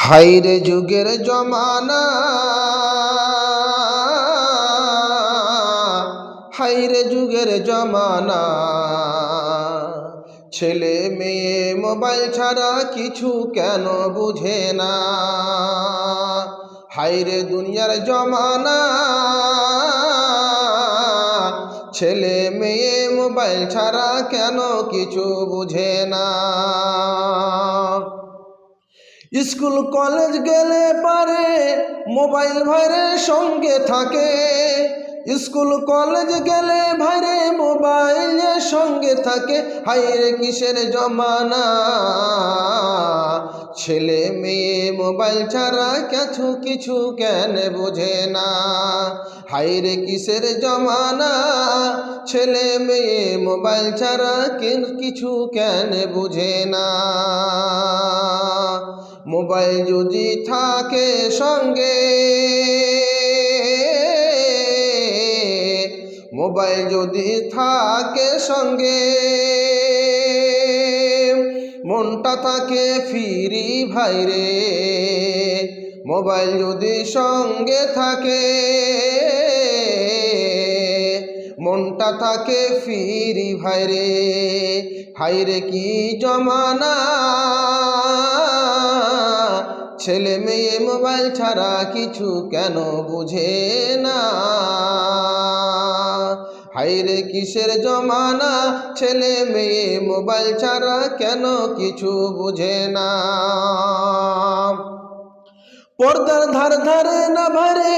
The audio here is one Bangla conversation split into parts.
হাইরে যুগের জমানা, হাইরে যুগের জমানা, ছেলে মেয়ে মোবাইল ছাড়া কিছু কেন বুঝে না। হাইরে দুনিয়ার জমানা, ছেলে মেয়ে মোবাইল ছাড়া কেন কিছু বুঝে না। স্কুল কলেজ গেলে পারে মোবাইল ভাইরে সঙ্গে থাকে, স্কুল কলেজ গেলে ভাইরে মোবাইলের সঙ্গে থাকে। হাইরে কিসের জমানা, ছেলে মেয়ে মোবাইল ছাড়া কিছু কেন বোঝে না। হাইরে কিসের জমানা, ছেলে মেয়ে মোবাইল ছাড়া কিছু কেন বুঝে না। মোবাইল যদি থাকে সঙ্গে, মোবাইল যদি থাকে সঙ্গে, মনটা থাকে ফ্রি ভাইরে। মোবাইল যদি সঙ্গে থাকে, মনটা থাকে ফ্রি ভাইরে। হাইরে কি জমানা, ছেলে মেয়ে মোবাইল ছাড়া কিছু কেন বুঝে না। হাইরে কিসের জমানা, ছেলে মেয়ে মোবাইল ছাড়া কেন কিছু বুঝে না। পর্দার ধার ধারে না ভারে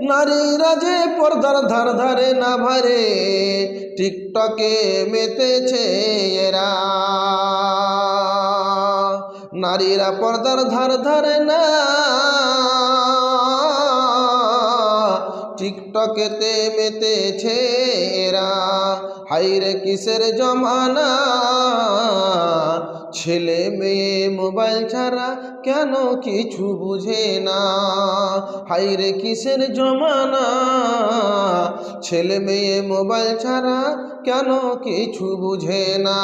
নারীরা, যে পর্দার ধার ধারে না ভারে টিকটকে মেতেছে এরা। নারীরা পর্দার ধার ধারে না, টিকটকেতে মেতেছে এরা। হাইরে কিসের জমানা, ছেলে মেয়ে মোবাইল ছাড়া কেন কিছু বুঝে না। হাইরে কিসের জমানা, ছেলে মেয়ে মোবাইল ছাড়া কেন কিছু বুঝে না।